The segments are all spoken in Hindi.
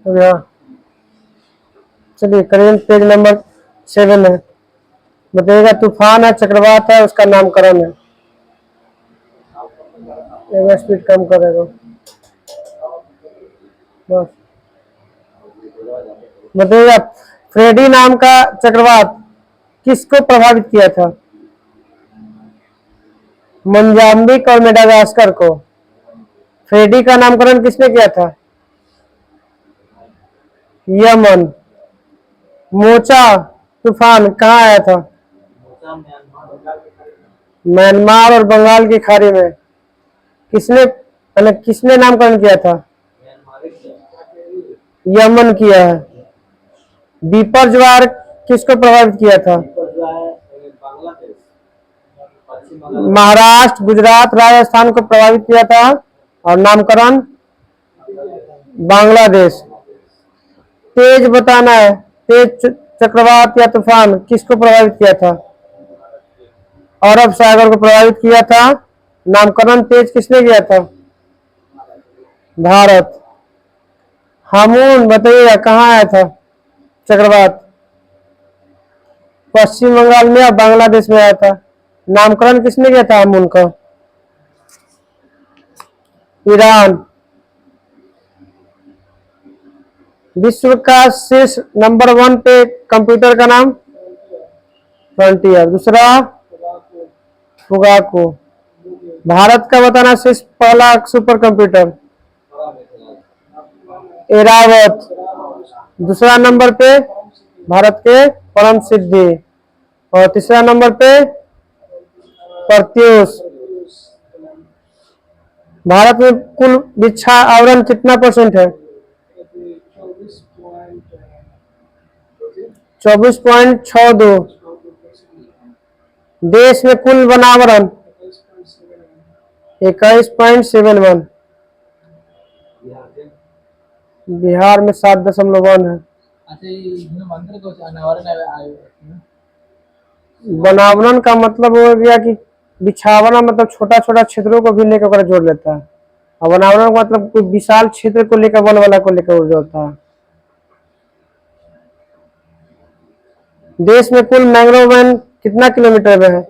हो गया। चलिए करेंट पेज नंबर 7 है। बताइएगा तूफान है, चक्रवात है, उसका नामकरण है। स्पीड कम करेगा बस। बताइएगा फ्रेडी नाम का चक्रवात किसको प्रभावित किया था? मोजाम्बिक और मेडागास्कर को। फ्रेडी का नामकरण किसने किया था? यमन। मोचा तूफान कहाँ आया था? म्यांमार और बंगाल की खाड़ी में। किसने नामकरण किया था? यमन किया है। बीपर ज्वार किसको प्रभावित किया था? महाराष्ट्र, गुजरात, राजस्थान को प्रभावित किया था। और नामकरण बांग्लादेश। तेज बताना है, तेज चक्रवात या तूफान किसको प्रभावित किया था? अरब सागर को प्रभावित किया था। नामकरण तेज किसने किया था? भारत। हामून बताइएगा कहाँ आया था चक्रवात? पश्चिम बंगाल में और बांग्लादेश में आया था। नामकरण किसने किया था हामून का? ईरान। विश्व का शीर्ष नंबर 1 पे कंप्यूटर का नाम? फ्रंटियर। दूसरा फुगाको। भारत का बताना शीर्ष पहला सुपर कंप्यूटर? एरावत। दूसरा नंबर पे भारत के परम सिद्धि। और तीसरा नंबर पे प्रत्यूष। भारत में कुल वृक्षा आवरण कितना % है? 24.62। देश में कुल वनावरण 21.71। बिहार में 7.1 है। वनावरण का मतलब हो गया कि बिछावना मतलब छोटा छोटा क्षेत्रों को भी लेकर जोड़ लेता है। और वनावरण का मतलब कोई विशाल क्षेत्र को लेकर वन वाला को लेकर जोड़ता है। देश में कुल मैंग्रोव वन कितना किलोमीटर में है?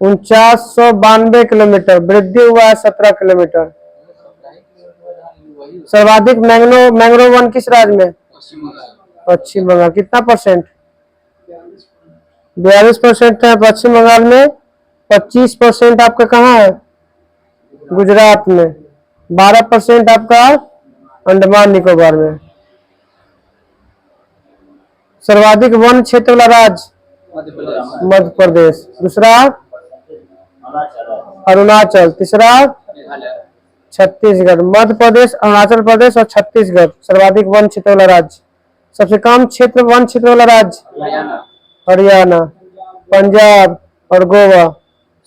4992 किलोमीटर। वृद्धि हुआ है 17 किलोमीटर। सर्वाधिक मैंग्रोव वन किस राज्य में? पश्चिम बंगाल। कितना %? 42% है पश्चिम बंगाल में। 25% आपका कहाँ है? गुजरात में। 12% आपका अंडमान निकोबार में। सर्वाधिक वन क्षेत्र वाला राज्य मध्य प्रदेश। दूसरा अरुणाचल। तीसरा छत्तीसगढ़। मध्य प्रदेश, अरुणाचल प्रदेश और छत्तीसगढ़ सर्वाधिक वन क्षेत्र वाला राज्य। सबसे कम वन क्षेत्र वाला राज्य हरियाणा, पंजाब और गोवा।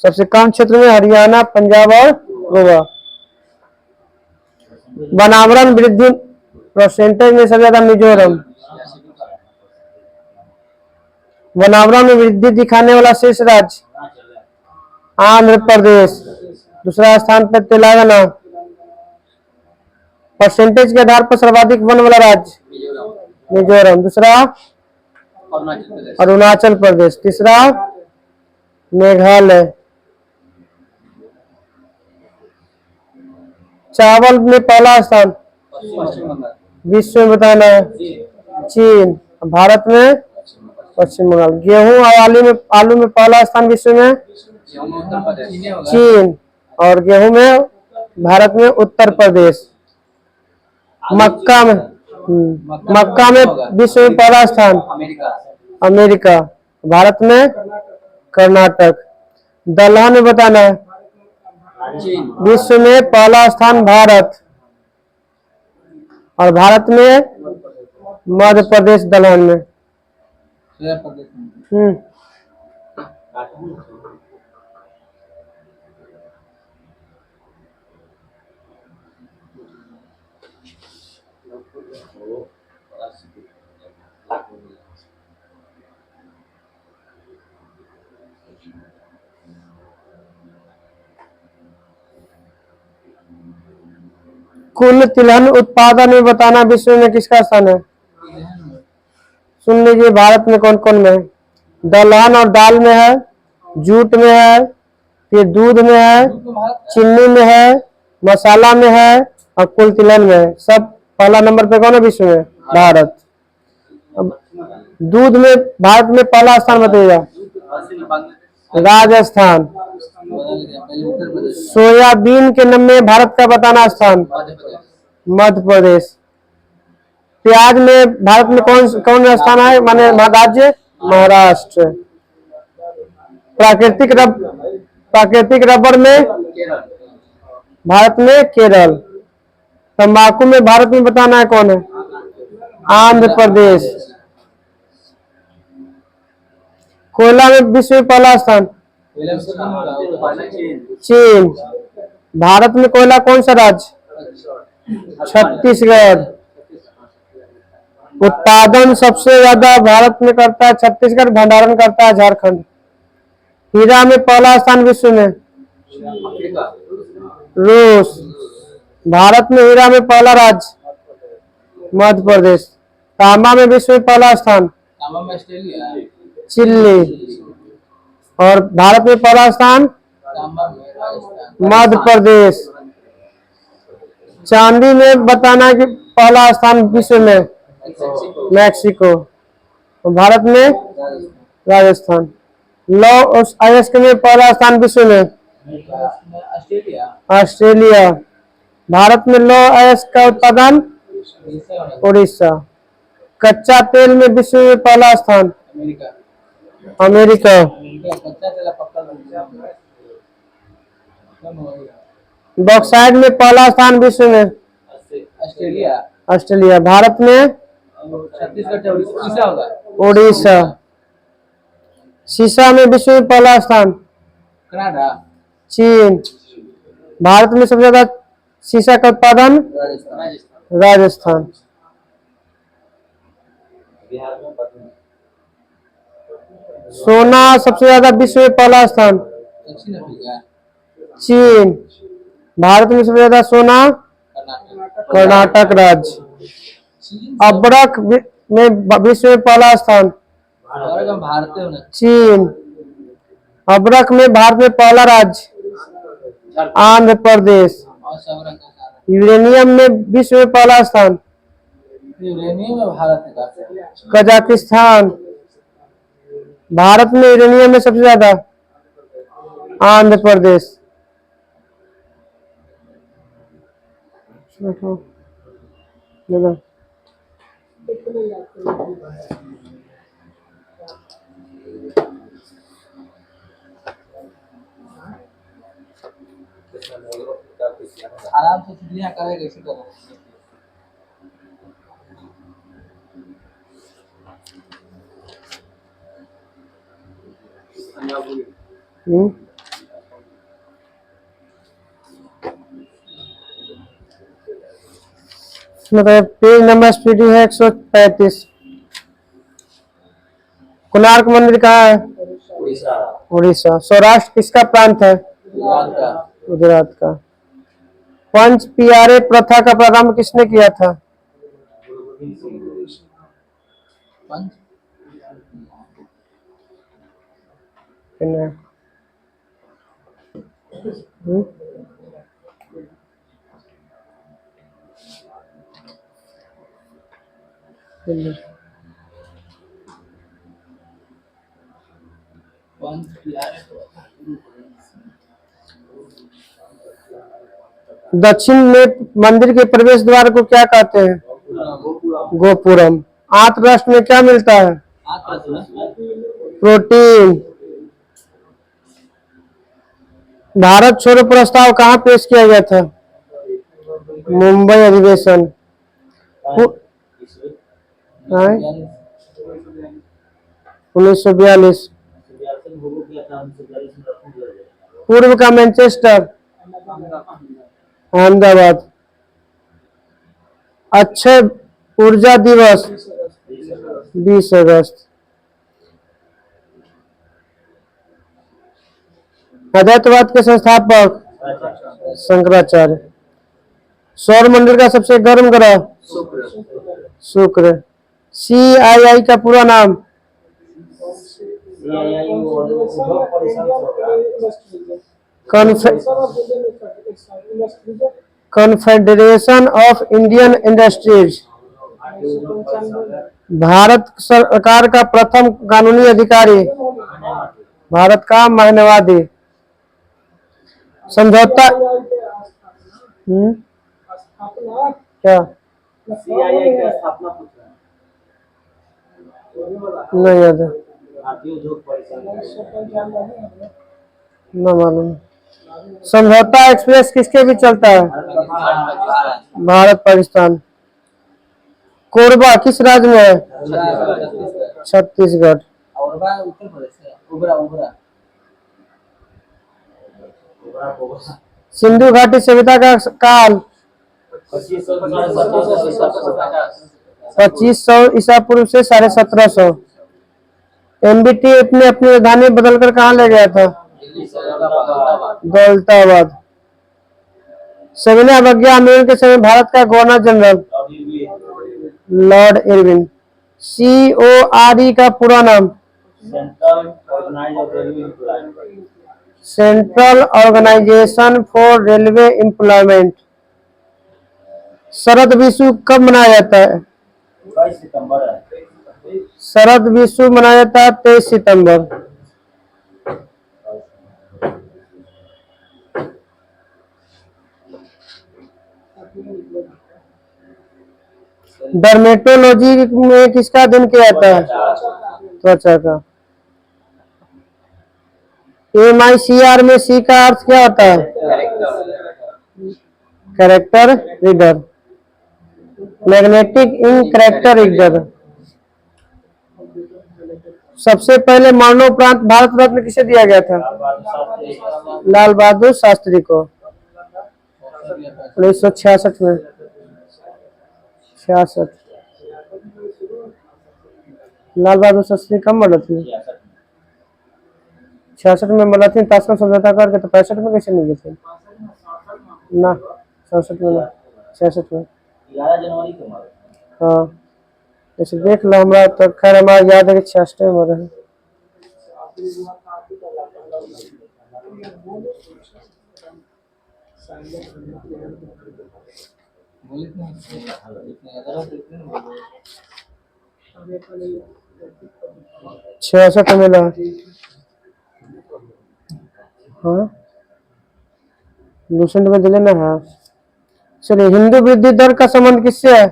सबसे कम क्षेत्र में हरियाणा, पंजाब और गोवा। वनावरण वृद्धि परसेंटेज में सबसे ज्यादा मिजोरम। वनावरण में वृद्धि दिखाने वाला शेष राज्य आंध्र प्रदेश। दूसरा स्थान पर तेलंगाना। परसेंटेज के आधार पर सर्वाधिक वन वाला राज्य मिजोरम। दूसरा अरुणाचल प्रदेश। तीसरा मेघालय। चावल में पहला स्थान विश्व में बताना है चीन। भारत में पश्चिम बंगाल। गेहूं और आलू में पहला स्थान विश्व में चीन। और गेहूं में भारत में उत्तर प्रदेश। मक्का में विश्व में पहला स्थान अमेरिका। भारत में कर्नाटक। दलहन में बताना है विश्व में पहला स्थान भारत। और भारत में मध्य प्रदेश दलहन में। कुल तिलहन उत्पादन में बताना विश्व में किसका स्थान है? सुन लीजिए, भारत में कौन कौन में है? दलहन और दाल में है, जूट में है, फिर दूध में है, चीनी में है, मसाला में है और कुल तिलहन में है। सब पहला नंबर पे कौन है विश्व में? भारत। अब दूध में भारत में पहला स्थान बताइएगा। राजस्थान। सोयाबीन के नाम में भारत का बताना स्थान? मध्य प्रदेश। प्याज में भारत में कौन कौन स्थान है, माने राज्य? महाराष्ट्र। प्राकृतिक रबर में भारत में केरल। तंबाकू में भारत में बताना है कौन है? आंध्र प्रदेश। कोयला में विश्व में पहला स्थान? चीन। भारत में कोयला कौन सा राज्य? छत्तीसगढ़। उत्पादन सबसे ज्यादा भारत में करता है छत्तीसगढ़, भंडारण करता है झारखंड। हीरा में पहला स्थान विश्व में? रूस। भारत में हीरा में पहला राज्य? मध्य प्रदेश। तांबा में विश्व में पहला स्थान? चिली। और भारत में पहला स्थान? मध्य प्रदेश। चांदी में बताना कि पहला स्थान विश्व में? मैक्सिको। और भारत में? राजस्थान। लौ अयस्क में पहला स्थान विश्व में? ऑस्ट्रेलिया। भारत में लौह अयस्क का उत्पादन? उड़ीसा। कच्चा तेल में विश्व में पहला स्थान? अमेरिका। बॉक्साइट में पहला स्थान विश्व में? ऑस्ट्रेलिया। भारत में? उड़ीसा। शीशा में विश्व में पहला स्थान? चीन। भारत में सबसे ज्यादा शीशा का उत्पादन? राजस्थान। सोना सबसे ज्यादा विश्व में पहला स्थान? चीन। भारत में सबसे ज्यादा सोना? कर्नाटक राज्य। अब्रक में विश्व में पहला स्थान? चीन। अब्रक में भारत में पहला राज्य? आंध्र प्रदेश। यूरेनियम में विश्व में पहला स्थान? कजाकिस्तान। भारत में यूरेनियम में सबसे ज्यादा? आंध्र प्रदेश। आराम से चुगलियां करेगा इसी तरह। मतलब पेज नंबर स्पीडी है 135। कोणार्क मंदिर कहाँ है? उड़ीसा। सौराष्ट्र किसका प्रांत है? गुजरात का। पंच पियारे प्रथा का प्रारंभ किसने किया था? दक्षिण में मंदिर के प्रवेश द्वार को क्या कहते हैं? गोपुरम। आंतरराष्ट्र में क्या मिलता है? प्रोटीन। भारत छोड़ो प्रस्ताव कहाँ पेश किया गया था? मुंबई अधिवेशन। 1942। पूर्व का मैनचेस्टर, अहमदाबाद। अक्षय ऊर्जा दिवस 20 अगस्त। अद्वैतवाद के संस्थापक शंकराचार्य। सौर मंडल का सबसे गर्म ग्रह शुक्र। CII का पूरा नाम confederation of Indian industries. Bharat सरकार का प्रथम कानूनी अधिकारी भारत का मानवादी। समझौता क्या सीआईआई की स्थापना पूछ रहा है। नहीं याद है, भारतीय उद्योग परिसंघ न मालूम। समझौता एक्सप्रेस किसके बीच चलता है? भारत पाकिस्तान। कोरबा किस राज्य में है? छत्तीसगढ़। उत्तर प्रदेश है। उबरा उबरा सिंधु घाटी सभ्यता का काल 2500 ईसा पूर्व से 1750। MBT अपनी राजधानी बदलकर कहाँ ले गया था? दौलताबाद। सविनय अवज्ञा आंदोलन के समय भारत का governor general Lord Irwin. CORE का पूरा नाम central organisation for railway employment. शरद विश्व कब मनाया जाता है? 22 सितंबर है। शरद विश्व मनाया जाता है 23 सितंबर। डर्मेटोलॉजी में किसका अध्ययन किया जाता है? त्वचा का। MICR में C का अर्थ क्या होता है? Character reader. Magnetic ink character reader. सबसे पहले मरणोपरांत भारत रत्न किसे दिया गया था? लाल बहादुर शास्त्री को 1966 में। 66 लाल बहादुर शास्त्री कब मरा थी? 66 में मरा थी। ताशकंद समझौता करके तो 65 में कैसे मिल गए थे ना? 67 में ना, 66 में। 11 जनवरी को मरा। हाँ जैसे देख लो, हमारा तो खैर हमारा याद है कि 66 में मरे हैं। छियासठ में मिला। हाँ लूसेंट में दिले ना। हाँ चलिए, हिंदू वृद्धि दर का संबंध किससे है?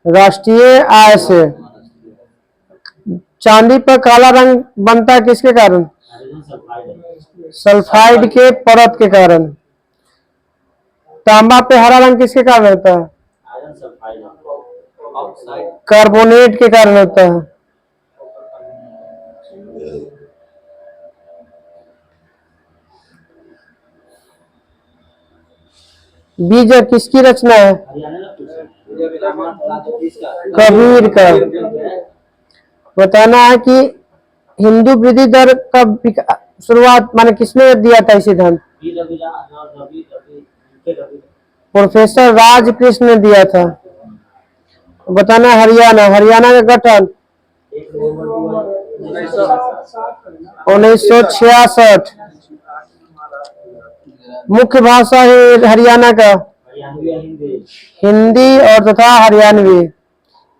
राष्ट्रीय आय से। चांदी पर काला रंग बनता है किसके कारण? सल्फाइड के परत के कारण। तांबा पे हरा रंग किसके कारण होता है? कार्बोनेट के कारण होता है। बीज किसकी रचना है? कबीर का। बताना है कि हिंदू वृद्धि दर का शुरुआत माने किसने दिया था? सिद्धांत प्रोफेसर राजकृष्ण ने दिया था। बताना हरियाणा। हरियाणा का गठन 1966। मुख्य भाषा है हरियाणा का हिंदी और तथा हरियाणवी।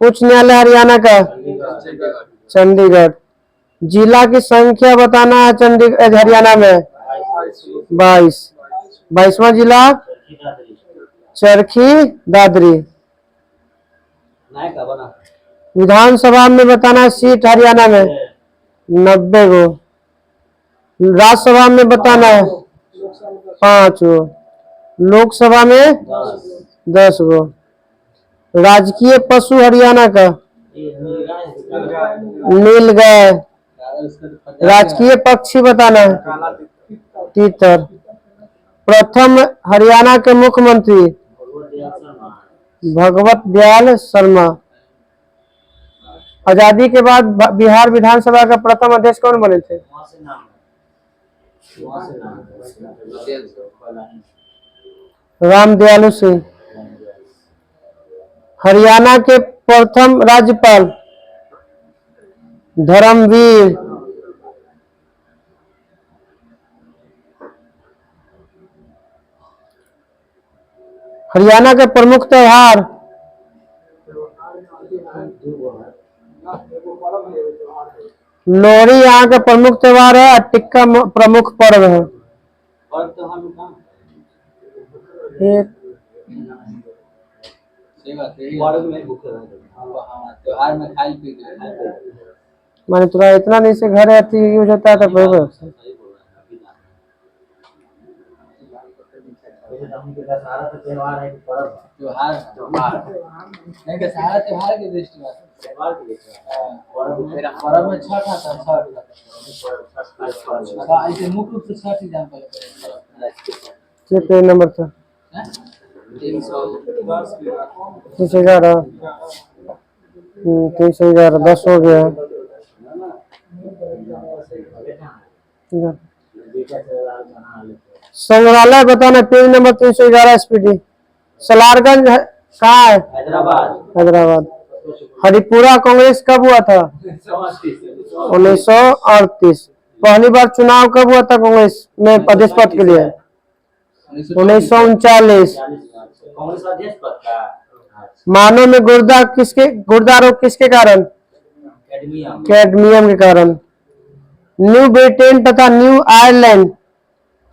उच्च न्यायालय हरियाणा का चंडीगढ़। जिला की संख्या बताना है चंडीगढ़ हरियाणा में 22। 22वां जिला चरखी दादरी। विधानसभा में बताना सीट हरियाणा में 90 गो। राज्यसभा में बताना है 5 गो। लोकसभा में 10 गो। राजकीय पशु हरियाणा का नीलगाय। राजकीय पक्षी बताना है तीतर। प्रथम हरियाणा के मुख्यमंत्री भगवत दयाल शर्मा। आजादी के बाद बिहार विधानसभा का प्रथम अध्यक्ष कौन बने थे? राम दयालु सिंह। हरियाणा के प्रथम राज्यपाल धर्मवीर। हरियाणा के प्रमुख त्योहार लोहड़ी यहाँ का प्रमुख त्योहार है और टिक्का प्रमुख पर्व है। और तो हम कहाँ एक सही बात है पर्व में भूखे रहते हाँ त्योहार में खाई पी के माने तुरा इतना नहीं से घर आती यूज होता है तो बराबर दशहरा तो त्योहार है पर्व त्योहार नहीं दशहरा त्योहार के दृष्टि में त्योहार के पर्व में छठ आता है छठ ऐसे मुख्य रूप से छठ एग्जांपल कितने नंबर था 311 311 10 हो गया। संग्रहालय बताना पेज नंबर 311 स्पीडी। सलारगंज कहाँ है? हैदराबाद। हरिपुरा कांग्रेस कब हुआ था? 1938। पहली बार चुनाव कब हुआ था कांग्रेस में अध्यक्ष पद के लिए? 1939। मानव में गुर्दा रोग किसके कारण? कैडमियम के कारण। न्यू ब्रिटेन तथा न्यू आयरलैंड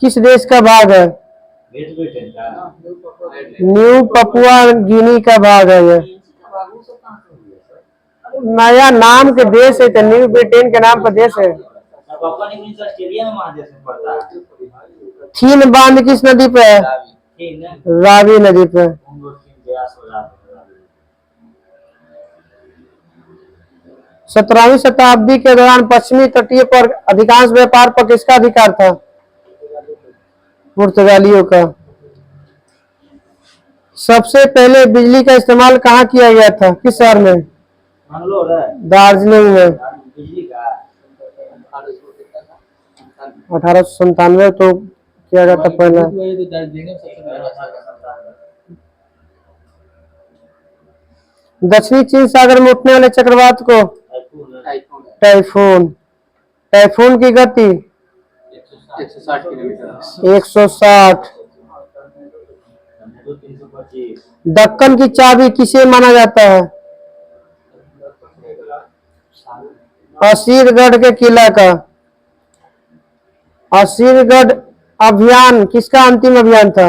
किस देश का भाग है? न्यू पपुआ गिनी का भाग है। ये नया नाम के देश है तो न्यू ब्रिटेन के नाम पर देश है। थीन बांध किस नदी पे है? रावी नदी पे। 17वीं शताब्दी के दौरान पश्चिमी तटीय पर अधिकांश व्यापार पर किसका अधिकार था? पुर्तगालियों का। सबसे पहले बिजली का इस्तेमाल कहाँ किया गया था? किस शहर में? दार्जिलिंग में। 1897 तो किया गया था पहला। दक्षिणी चीन सागर में उठने वाले चक्रवात को टाइफून। टाइफून की गति 160। दक्कन की चाबी किसे माना जाता है? असीरगढ़ के किला का। असीरगढ़ अभियान किसका अंतिम अभियान था?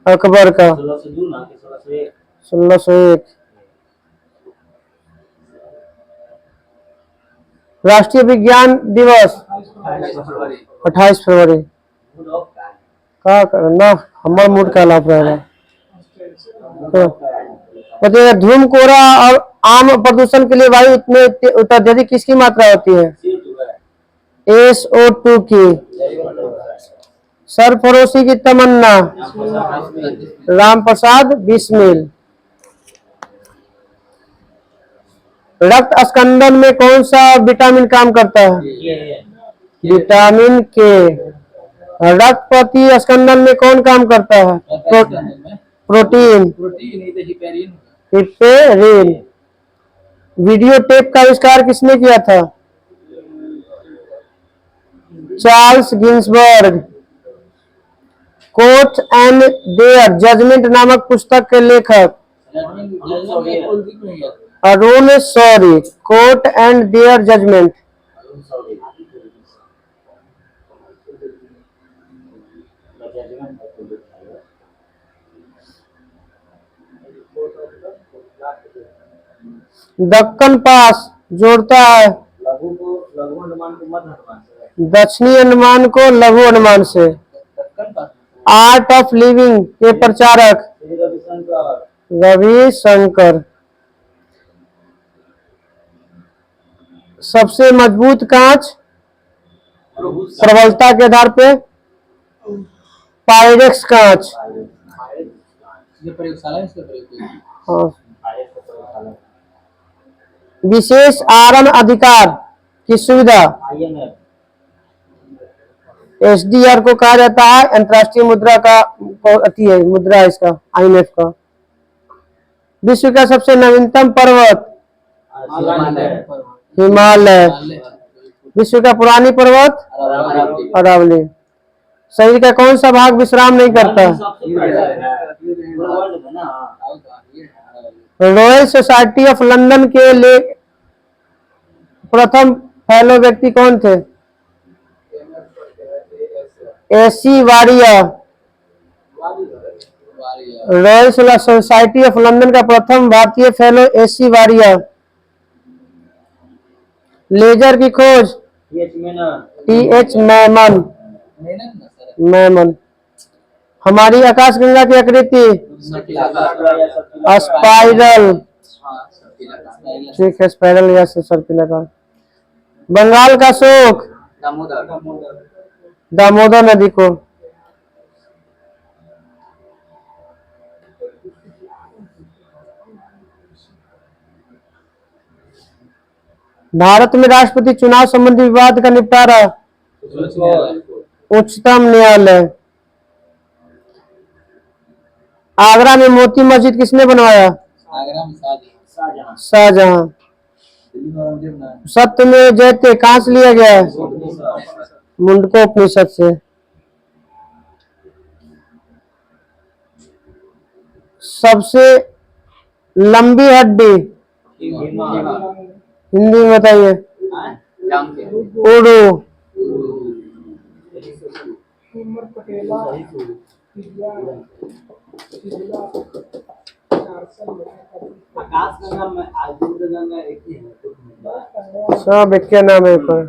अकबर का। 1601। राष्ट्रीय विज्ञान दिवस 28 फरवरी। का करना हमारा मूड का लाभ रहेगा। बताइए धूम कोहरा और आम प्रदूषण के लिए वायु में अत्यधिक किसकी मात्रा होती है? SO2 की। सरफरोशी की तमन्ना राम प्रसाद बिस्मिल। रक्त स्कंदन में कौन सा विटामिन काम करता है? विटामिन के। रक्त प्रति स्कंदन में कौन काम करता है? प्रोटीन। हिपेरिन। वीडियो टेप का आविष्कार किसने किया था? Charles Ginsburg. Court and their judgement नामक पुस्तक के लेखक Arun Shourie. Court and their judgement. Deccan पास जोड़ता है दक्षिणी अंडमान को लघु अंडमान से। आर्ट ऑफ लिविंग के प्रचारक रविशंकर। सबसे मजबूत कांच प्रबलता के आधार पे पायरेक्स कांच। हाँ। विशेष आरण अधिकार की सुविधा SDR को कहा जाता है अंतर्राष्ट्रीय मुद्रा का अति है, मुद्रा इसका IMF का। विश्व का सबसे नवीनतम पर्वत हिमालय। विश्व का पुरानी पर्वत अरावली। शरीर का कौन सा भाग विश्राम नहीं करता? रॉयल सोसाइटी ऑफ लंदन के लिए प्रथम फेलो व्यक्ति कौन थे? AC Wadia. Royal Society of London का प्रथम भारतीय फेलो AC वारिया। लेजर की खोज TH मैमन। मैमन। हमारी आकाशगंगा की आकृति स्पाइरल। ठीक है, स्पाइरल या सर्पिलाकार। बंगाल का शोक दामोदर नदी को। भारत में राष्ट्रपति चुनाव संबंधी विवाद का निपटारा उच्चतम न्यायालय। आगरा में मोती मस्जिद किसने बनवाया? शाहजहां। सत्य में जयते कहां से लिया गया है? मुंडकोपनिषद से। सबसे लंबी हड्डी हिंदी में बताइए। उड़ू। सब एक के नाम है पर।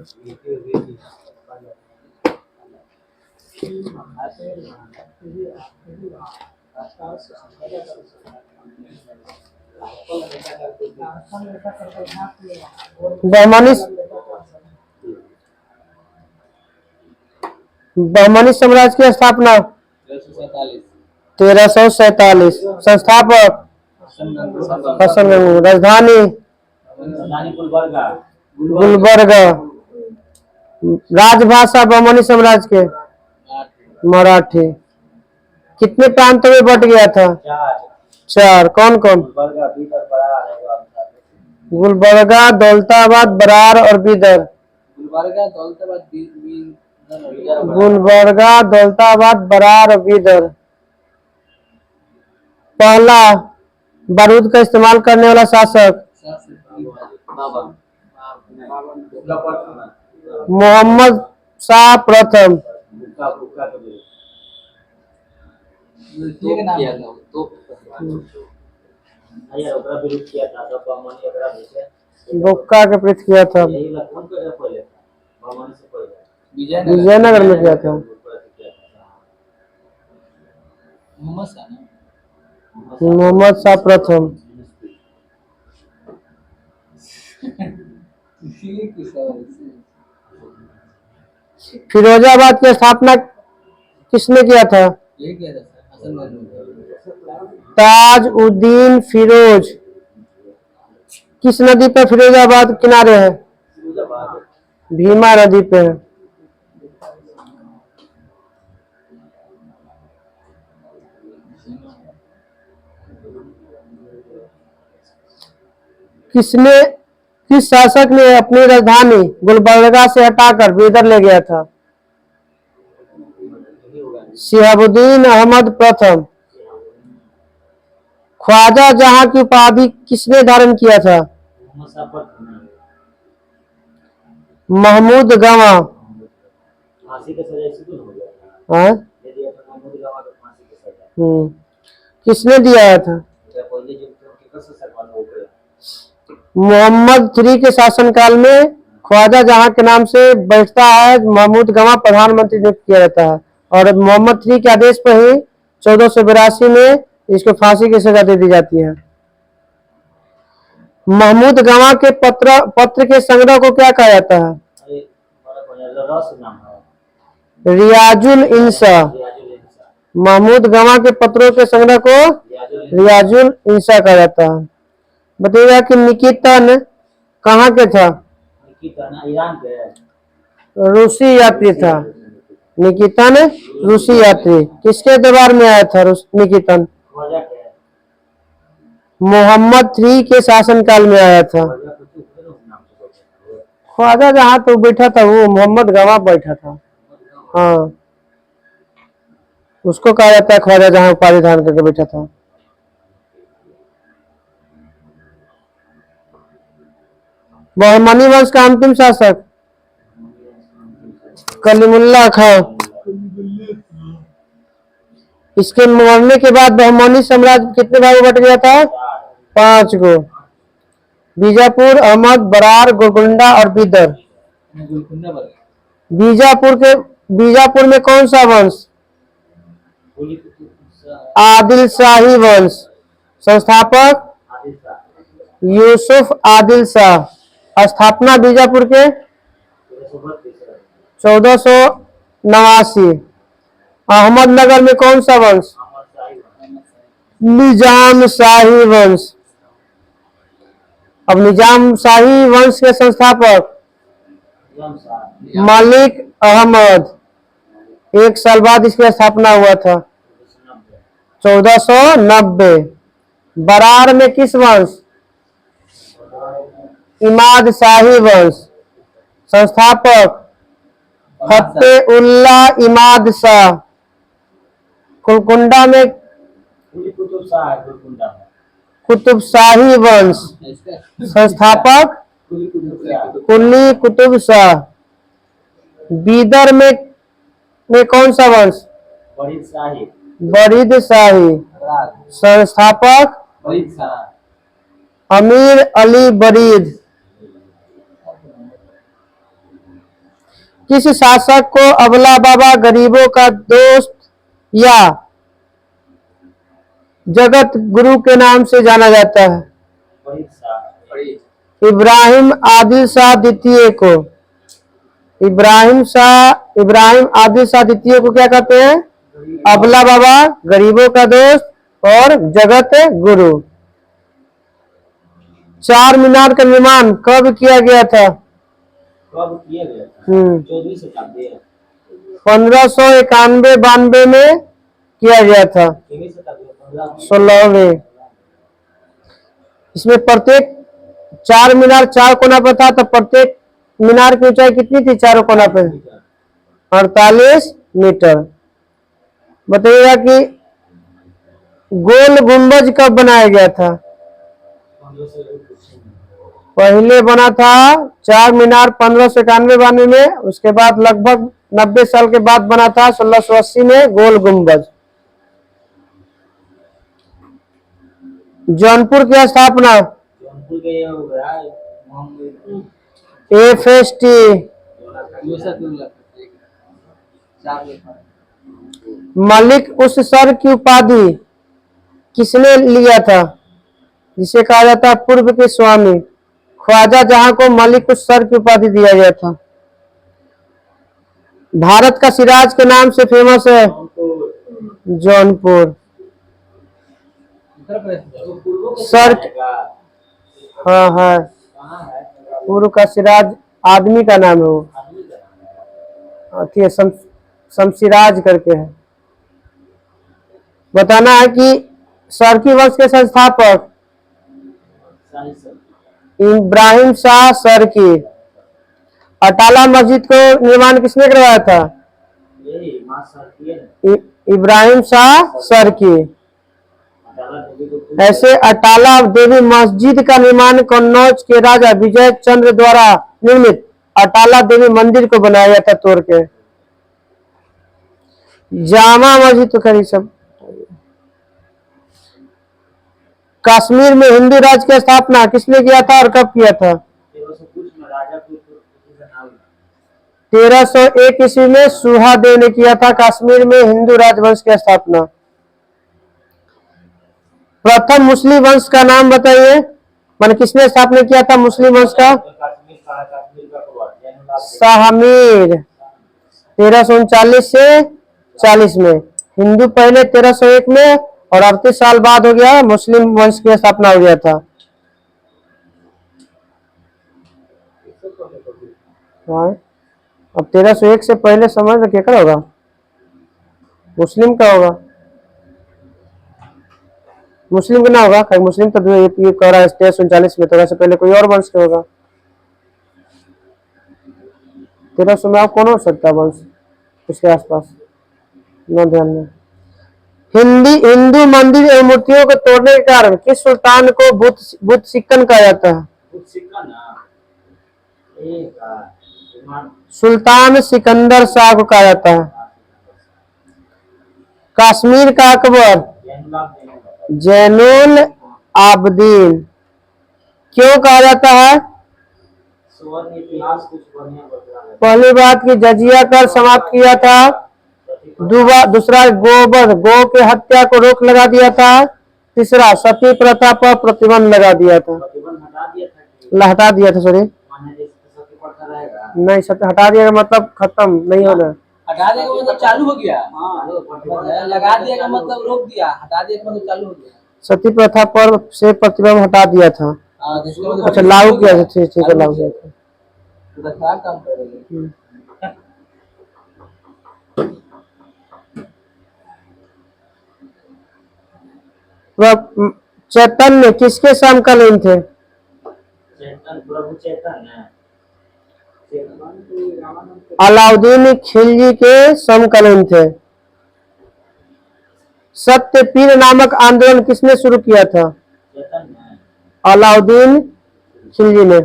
बहमनी साम्राज्य की स्थापना 1347। संस्थापक हसन गंगू। राजधानी गुलबर्गा। राजभाषा बहमनी साम्राज्य के मराठी। कितने प्रांतों में बट गया था? 4। कौन कौन? गुलबर्गा, दौलताबाद, बरार और बीदर। गुलबर्गा, दौलताबाद, बरार और बीदर। पहला बारूद का इस्तेमाल करने वाला शासक मोहम्मद शाह प्रथम। बुक्का के पृथ किया था विजयनगर में किया था। मोहम्मद शाह प्रथम। फिरोजाबाद की स्थापना किसने किया था? ताज उद्दीन फिरोज। किस नदी पर फिरोजाबाद किनारे है? भीमा नदी पे है। किस शासक ने अपनी राजधानी गुलबर्गा से हटाकर बीदर ले गया था? शिहाबुद्दीन अहमद प्रथम। ख्वाजा जहां की उपाधि किसने धारण किया था? महमूद गवा। किसने दिया था? मोहम्मद III के शासनकाल में ख्वाजा जहां के नाम से बैठता है महमूद गवा प्रधानमंत्री नियुक्त किया जाता है और मोहम्मद III के आदेश पर ही 1482 में इसको फांसी की सजा दे दी जाती है। महमूद गवा के पत्र के संग्रह को क्या कहा जाता है? रियाजुल इंसा। महमूद गवा के पत्रों के संग्रह को रियाजुल इंसा कहा जाता है। बताइएगा कि निकितन कहाँ के था? ईरान के रूसी यात्री था। निकितन रूसी यात्री किसके दरबार में आया था निकितन? मोहम्मद III के शासनकाल में आया था। ख्वाजा जहाँ तो बैठा था वो मोहम्मद गवाह बैठा था। हाँ, उसको कहा जाता है ख्वाजा जहाँ उपाधि धारण करके बैठा था। बहमनी वंश का अंतिम शासक कलीमुल्लाह खां। इसके मरने के बाद बहमनी साम्राज्य कितने भागों में बट गया था? 5 गो। बीजापुर, अहमद, बरार, गोलकुंडा और बीदर। बीजापुर में कौन सा वंश? आदिल शाही वंश। संस्थापक यूसुफ आदिल शाह। स्थापना बीजापुर के 1489। अहमदनगर में कौन सा वंश? निजाम शाही वंश। अब निजाम शाही वंश के संस्थापक मलिक अहमद। 1 साल बाद इसकी स्थापना हुआ था 1490। बरार में किस वंश? इमाद शाही वंश। संस्थापक फतेउल्लाह इमाद शाह। कुलकुंडा में कुतुब शाही वंश। संस्थापक कुली कुतुब शाह। बीदर में कौन सा वंश? बरीद शाही। संस्थापक अमीर अली बरीद। किस शासक को अबला बाबा गरीबों का दोस्त या जगत गुरु के नाम से जाना जाता है? इब्राहिम आदिल शाह द्वितीय को। इब्राहिम आदिल शाह द्वितीय को क्या कहते हैं? अबला बाबा, गरीबों का दोस्त और जगत गुरु। 4 मीनार का निर्माण कब किया गया था? 1591-92 में किया गया था। 16वें। इसमें प्रत्येक 4 मीनार 4 कोना पर था, तो प्रत्येक मीनार की ऊंचाई कितनी थी चारों कोना पर? 48 मीटर। बताइएगा कि गोल गुंबज कब बनाया गया था? पहले बना था 4 मीनार 1591-92 में। उसके बाद लगभग 90 साल के बाद बना था 1680 में गोल गुंबज। जौनपुर की स्थापना FST। मलिक उस सर की उपाधि किसने लिया था, जिसे कहा जाता है पूर्व के स्वामी? ख्वाजा जहां को मलिक उस सर की उपाधि दिया गया था। भारत का सिराज के नाम से फेमस है जौनपुर। सर, हाँ हाँ, पूर्व का सिराज आदमी का नाम है वो। शमसिराज करके है। बताना है कि सरकी वंश के संस्थापक इब्राहिम शाह सरकी। अटाला मस्जिद को निर्माण किसने करवाया था? इब्राहिम शाह सरकी। ऐसे अटाला देवी मस्जिद का निर्माण कन्नौज के राजा विजय चंद्र द्वारा निर्मित अटाला देवी मंदिर को बनाया गया था तोड़ के। जामा मस्जिद तो खरी सब। कश्मीर में हिंदू राज्य की स्थापना किसने किया था और कब किया था? 1301 ईस्वी में सुहादेव ने किया था कश्मीर में हिंदू राजवंश की स्थापना। प्रथम मुस्लिम वंश का नाम बताइए, मान किसने स्थापना किया था मुस्लिम वंश का? शाहमीर। 1339 से 40 में। हिंदू पहले 1301 में और 38 साल बाद हो गया मुस्लिम वंश की स्थापना हो गया था। अब 1301 से पहले समझ में क्या होगा, मुस्लिम का होगा, मुस्लिम का ना होगा, कहीं मुस्लिम तो ये कह रहा है 1339 में, तो वैसे पहले कोई और वंश का होगा। 1300 में आप कौन हो सकता है वंश उसके आसपास, ना ध्यान में। हिंदू मंदिर एवं मूर्तियों को तोड़ने के कारण किस सुल्तान को बुत सिक्कन कहा जाता है? सुल्तान सिकंदर शाह को कहा जाता है। कश्मीर का अकबर जैनुल आबदीन क्यों कहा जाता है? पहली बात की जजिया कर समाप्त किया था, दूसरा गोवध गो के हत्या को रोक लगा दिया था, तीसरा सती प्रथा पर प्रतिबंध लगा दिया था, हटा दिया था, सॉरी नहीं, सत्य हटा दिया मतलब खत्म नहीं होना, हटा देगा मतलब चालू हो गया, लगा दिया का मतलब रोक दिया, हटा दिया का मतलब चालू हो गया। सती प्रथा पर से प्रतिबंध हटा दिया था, अच्छा लागू किया था, ठीक है लागू किया था। तो खराब काम करेंगे। चैतन्य किसके समकालीन थे? प्रभु चैतन्य अलाउद्दीन खिलजी के समकालीन थे। सत्यपीर नामक आंदोलन किसने शुरू किया था? अलाउद्दीन खिलजी ने।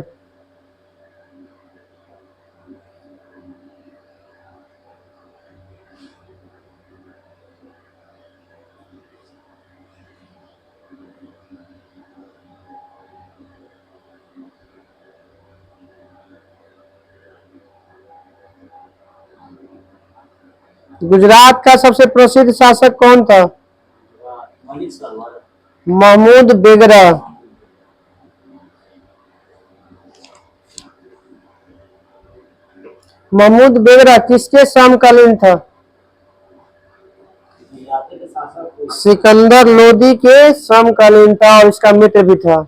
गुजरात का सबसे प्रसिद्ध शासक कौन था? महमूद बेगरा। महमूद बेगरा किसके समकालीन था? सिकंदर लोदी के समकालीन था और इसका मित्र भी था।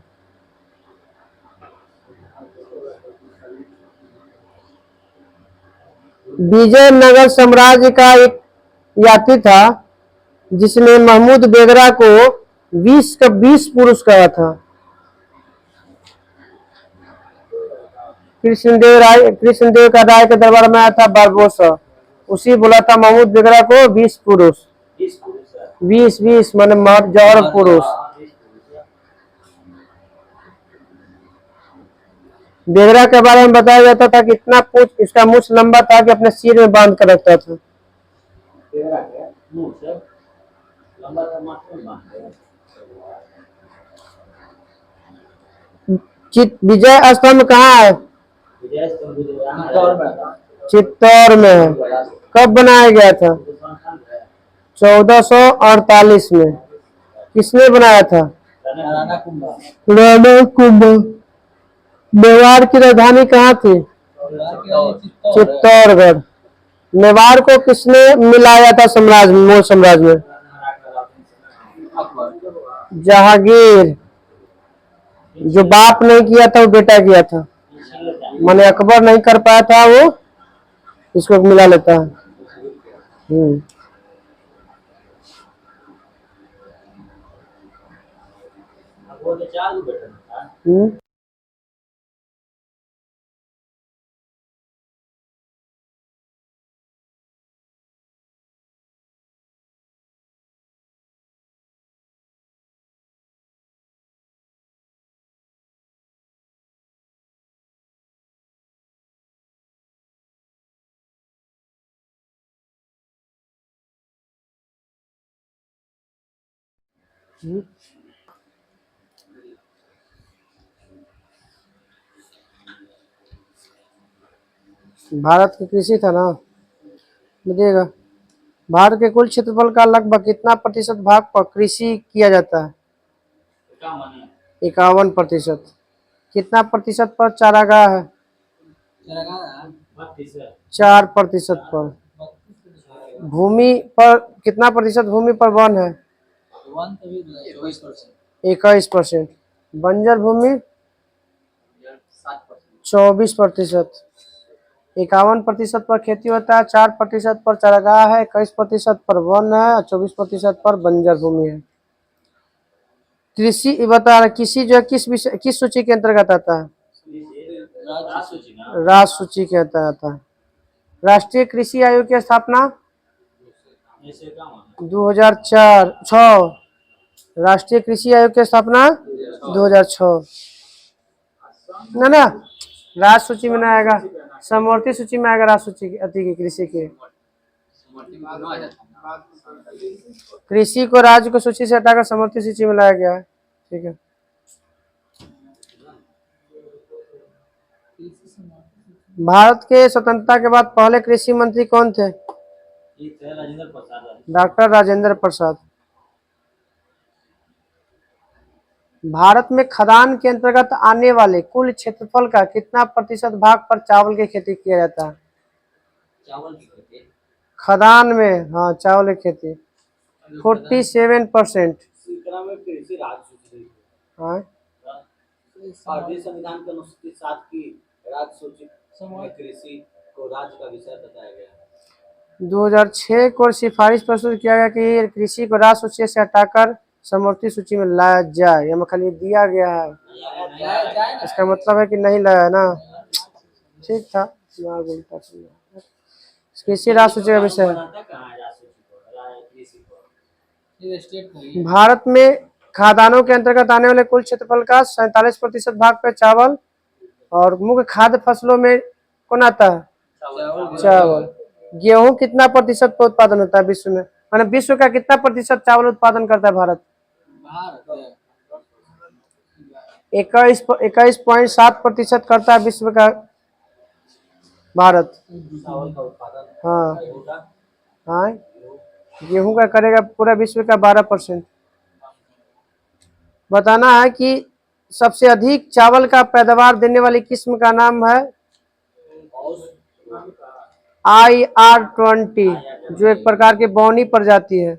विजयनगर साम्राज्य का एक यात्री था जिसने महमूद बेगरा को 20 का 20 पुरुष कहा था। कृष्णदेव का राय के दरबार में आया था बारबोसा, उसी बोला था महमूद बेगरा को 20 पुरुष, 20 माने मर्द और पुरुष। बेगरा के बारे में बताया जाता था कि इतना पूछ इसका मुछ लंबा था कि अपने सिर में बांध कर रखता था। विजय स्तंभ कहाँ है? चित्तौड़ में है। कब बनाया गया था? 1448 में। किसने बनाया था? राणा कुंभा। मेवाड़ की राजधानी कहाँ थी? चित्तौड़गढ़। मेवाड़ को किसने मिलाया था साम्राज्य में, मूल साम्राज्य में? जहांगीर। जो बाप नहीं किया था वो बेटा किया था, माने अकबर नहीं कर पाया था वो इसको मिला लेता है। भारत की कृषि था ना, देखिएगा भारत के कुल क्षेत्रफल का लगभग कितना प्रतिशत भाग पर कृषि किया जाता है? 51%। कितना प्रतिशत पर चारागाह है? 4% पर। भूमि पर कितना प्रतिशत भूमि पर वन है? 21%। बंजर भूमि 24%। 51% पर खेती होता है, 4% पर चारागाह है, 21% पर वन है और 24% पर बंजर भूमि है। कृषि बता रहा, कृषि जो है किस विषय किस सूची के अंतर्गत आता है? राज सूची के अंतर्गत आता है। राष्ट्रीय कृषि आयोग की स्थापना 2006। राष्ट्रीय कृषि आयोग की स्थापना 2006 ना ना, राज सूची में ना आएगा, समवर्ती सूची में आएगा। राज सूची अति की कृषि के कृषि को राज्य को सूची से हटाकर समवर्ती सूची में लाया गया है। ठीक है। भारत के स्वतंत्रता के बाद पहले कृषि मंत्री कौन थे? डॉक्टर राजेंद्र प्रसाद। भारत में खदान के अंतर्गत आने वाले कुल क्षेत्रफल का कितना प्रतिशत भाग पर चावल की खेती किया जाता है? खदान में, हाँ, चावल की खेती 47%। हाँ, भारतीय संविधान के अनुसूची 7 की राज्य सूची में कृषि को राज्य का विषय बताया गया। 2006 को सिफारिश प्रस्तुत किया गया कि कृषि को राज्य सूची से हटाकर समवर्ती सूची में लाया जाए। यह खाली दिया गया है, इसका मतलब है कि नहीं लाया ना। ठीक था, कृषि राज्य सूची का विषय। भारत में खाद्यान्नों के अंतर्गत आने वाले कुल क्षेत्रफल का 47% भाग पर चावल और मुख्य खाद्य फसलों में कौन आता है? चावल। गेहूं कितना प्रतिशत पर उत्पादन होता है विश्व में? माने विश्व का कितना प्रतिशत चावल उत्पादन करता है भारत? 21.7% करता है विश्व का भारत। हाँ हाँ, गेहूं का करेगा पूरा विश्व का 12%। बताना है कि सबसे अधिक चावल का पैदावार देने वाली किस्म का नाम है IR20, जो एक प्रकार की बौनी प्रजाति है।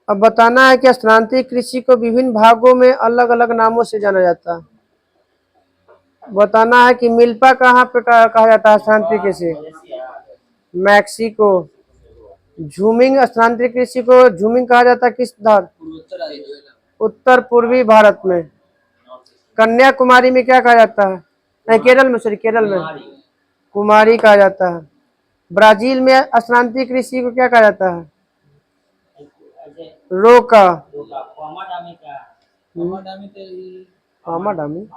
अब बताना है कि स्थानांतरित कृषि को विभिन्न भागों में अलग अलग नामों से जाना जाता है। बताना है कि मिल्पा कहाँ पे कहा जाता है स्थानांतरित कृषि? मैक्सिको। झूमिंग स्थानांतरित कृषि को झूमिंग कहा जाता है किस धार? उत्तर पूर्वी भारत में। कन्याकुमारी में क्या कहा जाता है? नहीं, केरल में, सॉरी, केरल में कुमारी कहा जाता है। ब्राजील में स्थानांतरित कृषि को क्या कहा जाता है? रोका। पामाडामी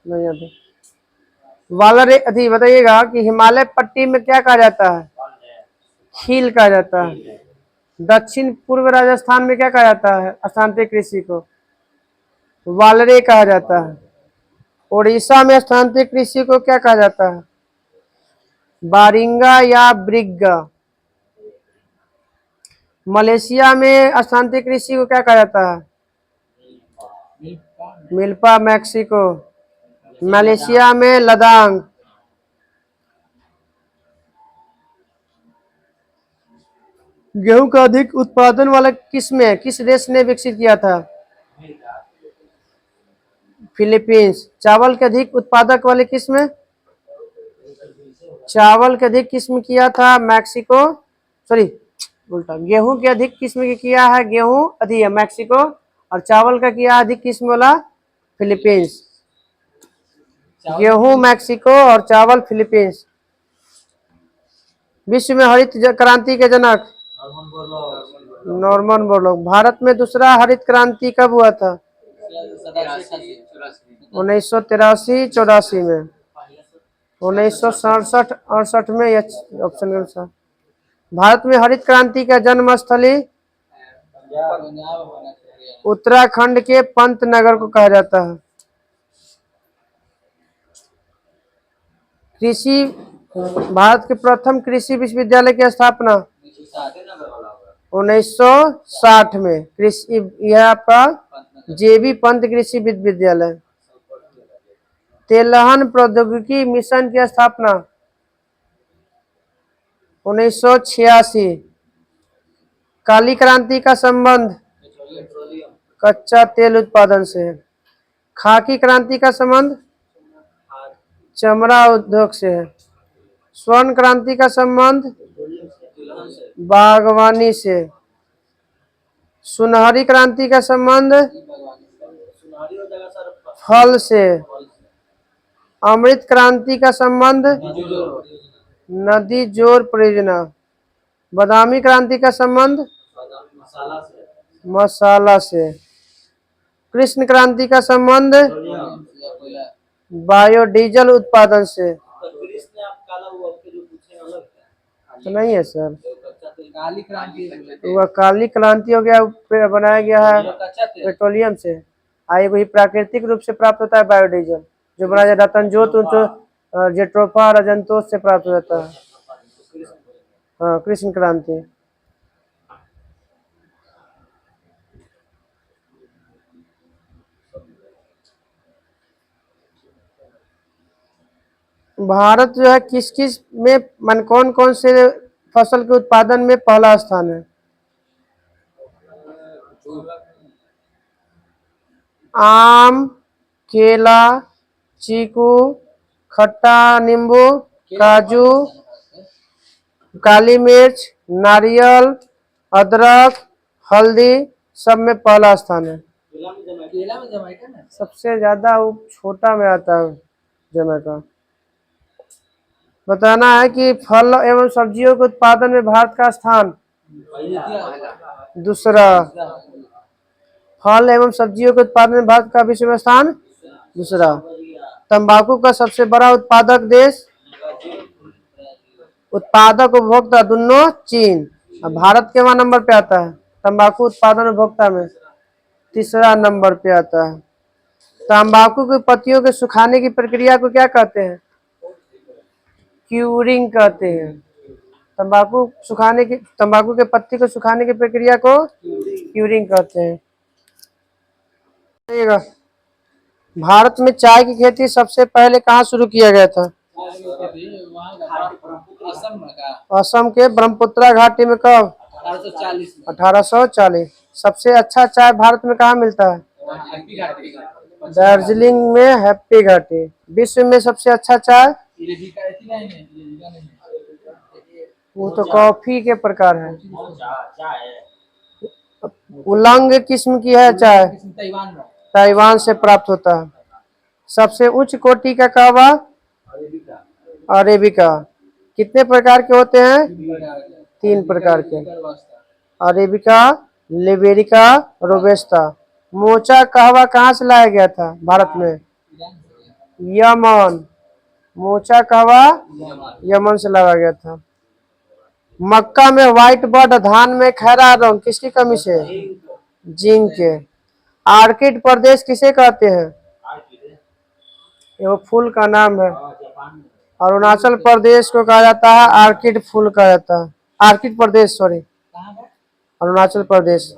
नहीं आता। वालरे अभी बताइएगा कि हिमालय पट्टी में क्या कहा जाता है? खील कहा जाता है। दक्षिण पूर्व राजस्थान में क्या कहा जाता है स्थानांतरित कृषि को? वालरे कहा जाता है। उड़ीसा में स्थानांतरित कृषि को क्या कहा जाता है? बारिंगा या ब्रिग्गा। मलेशिया में स्थानांतरित कृषि को क्या कहा जाता है? मिल्पा। मैक्सिको। मलेशिया में लदांग। गेहूं का अधिक उत्पादन वाला किस्म किस देश ने विकसित किया था? फिलीपींस। चावल के अधिक उत्पादक वाली किस्म? चावल के अधिक किस्म किया था मैक्सिको, सॉरी उल्टा, गेहूं के अधिक किस्म की किया है, गेहूं अधिक है मैक्सिको, और चावल का किया अधिक किस्म वाला फिलीपींस। गेहूं मैक्सिको और चावल फिलीपींस। विश्व में हरित क्रांति के जनक नॉर्मन बोरलॉग। भारत में दूसरा हरित क्रांति कब हुआ था? 1983-84 में। 1967-68 में, यह ऑप्शन के अनुसार। भारत में हरित क्रांति का जन्म स्थली उत्तराखंड के पंतनगर को कहा जाता है। कृषि भारत के प्रथम कृषि विश्वविद्यालय की स्थापना 1960 में। कृषि यह आपका JB पंत कृषि विश्वविद्यालय। तेलहन प्रौद्योगिकी मिशन की स्थापना 1986। काली क्रांति का संबंध कच्चा तेल उत्पादन से है। खाकी क्रांति का संबंध चमड़ा उद्योग से है। स्वर्ण क्रांति का संबंध बागवानी से। सुनहरी क्रांति का संबंध फल से। अमृत क्रांति का संबंध नदी जोर परियोजना। बादामी क्रांति का संबंध मसाला से। कृष्ण क्रांति का संबंध बायोडीजल उत्पादन से। तो नहीं है सर, काली क्रांति वह काली क्रांति हो गया, बनाया गया है पेट्रोलियम से। आई वही प्राकृतिक रूप से प्राप्त होता है बायोडीजल, जो बनाया जाता है रतनजोत जेट्रोफा रजंतोष से प्राप्त हो जाता है। हाँ, कृष्ण क्रांति। भारत जो है किस किस में मन कौन कौन से फसल के उत्पादन में पहला स्थान है? आम, केला, चीकू, खट्टा नींबू, काजू, काली मिर्च, नारियल, अदरक, हल्दी, सब में पहला स्थान है। केला में जमाइका ना सबसे ज्यादा वो छोटा में आता है जमैका। बताना है कि फल एवं सब्जियों के उत्पादन में भारत का स्थान दूसरा। फल एवं सब्जियों के उत्पादन में भारत का विश्व में स्थान दूसरा। तंबाकू का सबसे बड़ा उत्पादक देश, उत्पादक उपभोक्ता दोनों चीन। अब भारत के वहां नंबर पे आता है तंबाकू उत्पादन उपभोक्ता में, तीसरा नंबर पे आता है। तंबाकू की पत्तियों के सुखाने की प्रक्रिया को क्या कहते हैं? क्यूरिंग कहते हैं। तंबाकू के पत्ती को सुखाने की प्रक्रिया को क्यूरिंग कहते हैं। भारत में चाय की खेती सबसे पहले कहाँ शुरू किया गया था? असम के ब्रह्मपुत्रा घाटी में। कब? 1840। सबसे अच्छा चाय भारत में कहाँ मिलता है? दार्जिलिंग में हैप्पी घाटी। विश्व में सबसे अच्छा चाय वो तो कॉफी के प्रकार है। उलंग किस्म की है चाय, ताइवान से प्राप्त होता है। सबसे उच्च कोटि का कहवा अरेबिका। कितने प्रकार के होते हैं? 3 प्रकार के, अरेबिका, लिबेरिका, रोबेस्टा। मोचा कहवा कहाँ से लाया गया था भारत में? यमन। मोचा कहवा यमन से लाया गया था। मक्का में व्हाइट बर्ड, धान में खैरा रंग किसकी कमी से? जिंक के। आर्किड प्रदेश किसे कहते हैं? ये वो फूल का नाम है। अरुणाचल प्रदेश को कहा जाता है आर्किड फूल कहा जाता है। आर्किड प्रदेश, सॉरी, अरुणाचल प्रदेश।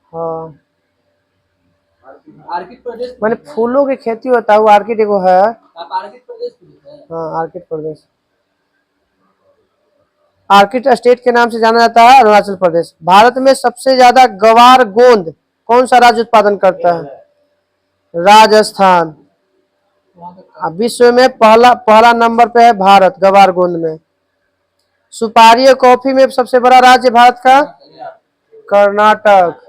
हाँ, आर्किड प्रदेश मैंने फूलों की खेती होता है वो आर्किड एगो है। आप आर्किड प्रदेश हाँ, आर्किड प्रदेश। आर्किड स्टेट के नाम से जाना जाता है अरुणाचल प्रदेश। भारत में सबसे ज्यादा गवार गोंद कौन सा राज्य उत्पादन करता है? राजस्थान। विश्व में पहला नंबर पे है भारत गवार गोंद में। सुपारी और कॉफी में सबसे बड़ा राज्य भारत का कर्नाटक।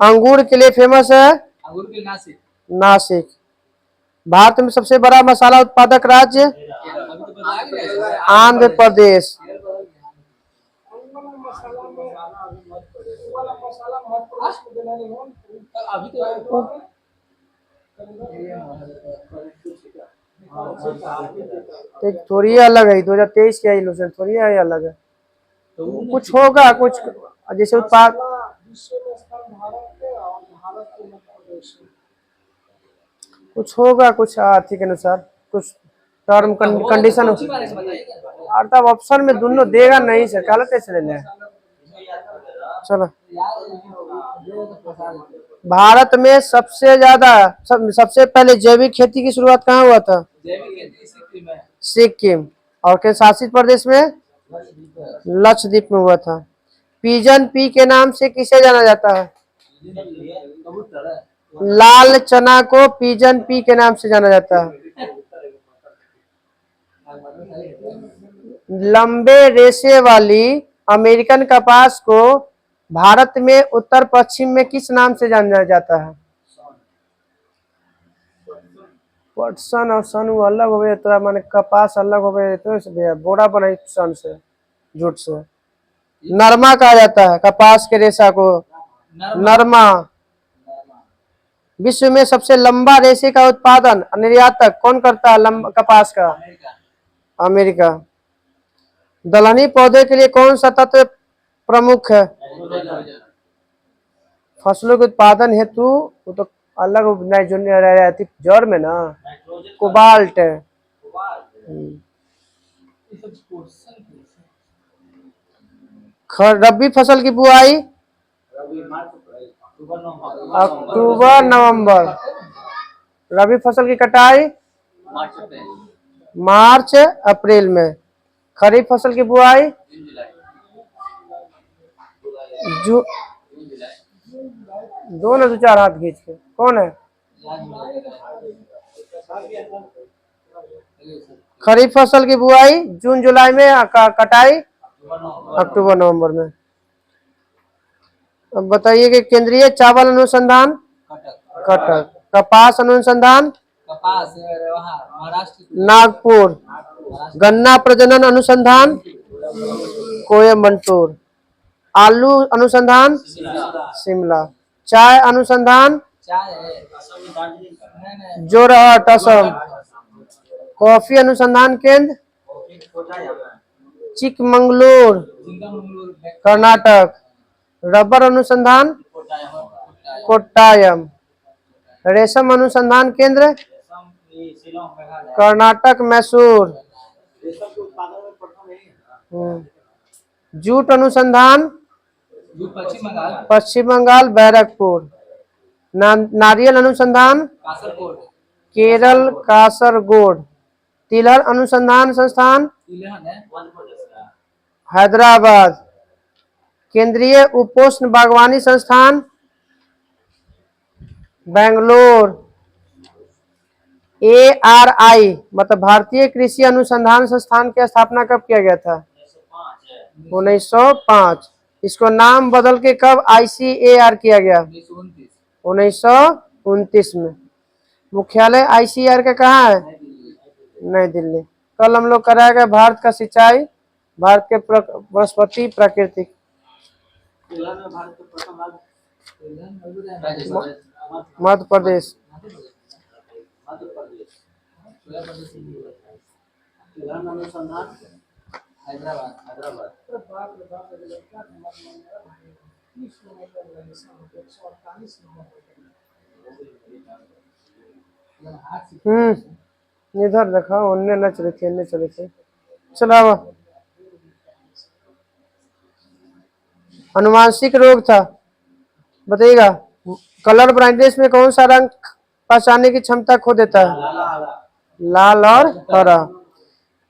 अंगूर के लिए फेमस है अंगूर के नासिक। नासिक। भारत में सबसे बड़ा मसाला उत्पादक राज्य आंध्र प्रदेश। थोड़ी अलग है, 2023 की इलेक्शन थोड़ी अलग है। कुछ होगा, कुछ जैसे उत्पाद कुछ होगा, कुछ आर्थिक अनुसार कुछ टर्म कंडीशन। और तब ऑप्शन में दोनों देगा नहीं सर, काला कैसे ले लें? चलो, भारत में सबसे पहले जैविक खेती की शुरुआत कहाँ हुआ था? सिक्किम। और के शासित प्रदेश में लक्षद्वीप में हुआ था। पिजन पी के नाम से किसे जाना जाता है? कबूतर है। लाल चना को पिजन पी के नाम से जाना जाता है। लंबे रेशे वाली अमेरिकन कपास को भारत में उत्तर पश्चिम में किस नाम से जाना जाता है? पटसन और सन वो अलग हो गए, तो माने कपास अलग हो गए, तो इसलिए बोरा बनाई सन से, जूट से। नरमा कहा जाता है कपास के रेशा को, नरमा। विश्व में सबसे लंबा रेशे का उत्पादन निर्यातक कौन करता है कपास का? अमेरिका। दलहनी पौधे के लिए कौन सा तत्व प्रमुख है? फसलों के उत्पादन हेतु वो तो अलग नाइट्रोजन रहती जड़ में ना, कोबाल्ट। रबी फसल की बुआई अक्टूबर नवंबर। रबी फसल की कटाई मार्च अप्रैल में। खरीफ फसल की बुआई जून। दो ना, दो चार हाथ खींच के कौन है? खरीफ फसल की बुआई जून जुलाई में, कटाई अक्टूबर नवंबर में। अब बताइए कि केंद्रीय चावल अनुसंधान कटक, कपास अनुसंधान कपास वहाँ महाराष्ट्र, नागपुर, गन्ना प्रजनन अनुसंधान कोयम्बटूर, आलू अनुसंधान शिमला, चाय अनुसंधान जोरहट असम, कॉफी अनुसंधान केंद्र चिकमंगलूर कर्नाटक, रबर अनुसंधान कोट्टायम, रेशम अनुसंधान केंद्र कर्नाटक मैसूर, जूट अनुसंधान पश्चिम बंगाल बैरकपुर, नारियल अनुसंधान केरल कासरगोड, तिलहन अनुसंधान संस्थान हैदराबाद, केंद्रीय उपोष्ण बागवानी संस्थान बेंगलोर, ARI मतलब भारतीय कृषि अनुसंधान संस्थान की स्थापना कब किया गया था? 1905। इसको नाम बदल के कब ICAR किया गया? 1929 में। मुख्यालय ICAR का कहाँ है? नई दिल्ली। कल हम लोग कराएगा भारत का सिंचाई, भारत के वनस्पति प्राकृतिक। मध्य प्रदेश। इधर रखा, उन्ने न चले थे, इन्ने चले थे। चलावा अनुवांशिक रोग था, बताइएगा। कलर ब्लाइंडनेस में कौन सा रंग पहचानने की क्षमता खो देता है? लाल और हरा।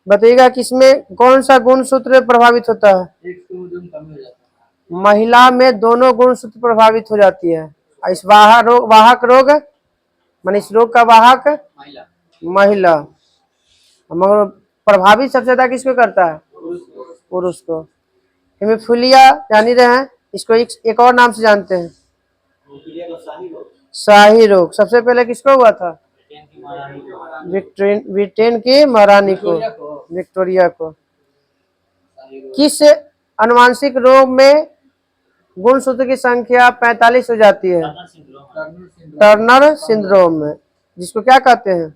बताइएगा किसमें कौन सा गुणसूत्र प्रभावित होता है? महिला में दोनों गुणसूत्र प्रभावित हो जाती है। इस वाहक रोग मान इस रोग का वाहक महिला, मगर प्रभावित सबसे ज्यादा किसको करता है? पुरुष को। हेमोफीलिया जान ही रहे हैं, इसको एक और नाम से जानते हैं, शाही रोग। सबसे पहले किसको हुआ था? ब्रिटेन की महारानी को, विक्टोरिया को। किस अनुवांशिक रोग में गुणसूत्र की संख्या 45 हो जाती है? टर्नर सिंड्रोम में। जिसको क्या कहते हैं?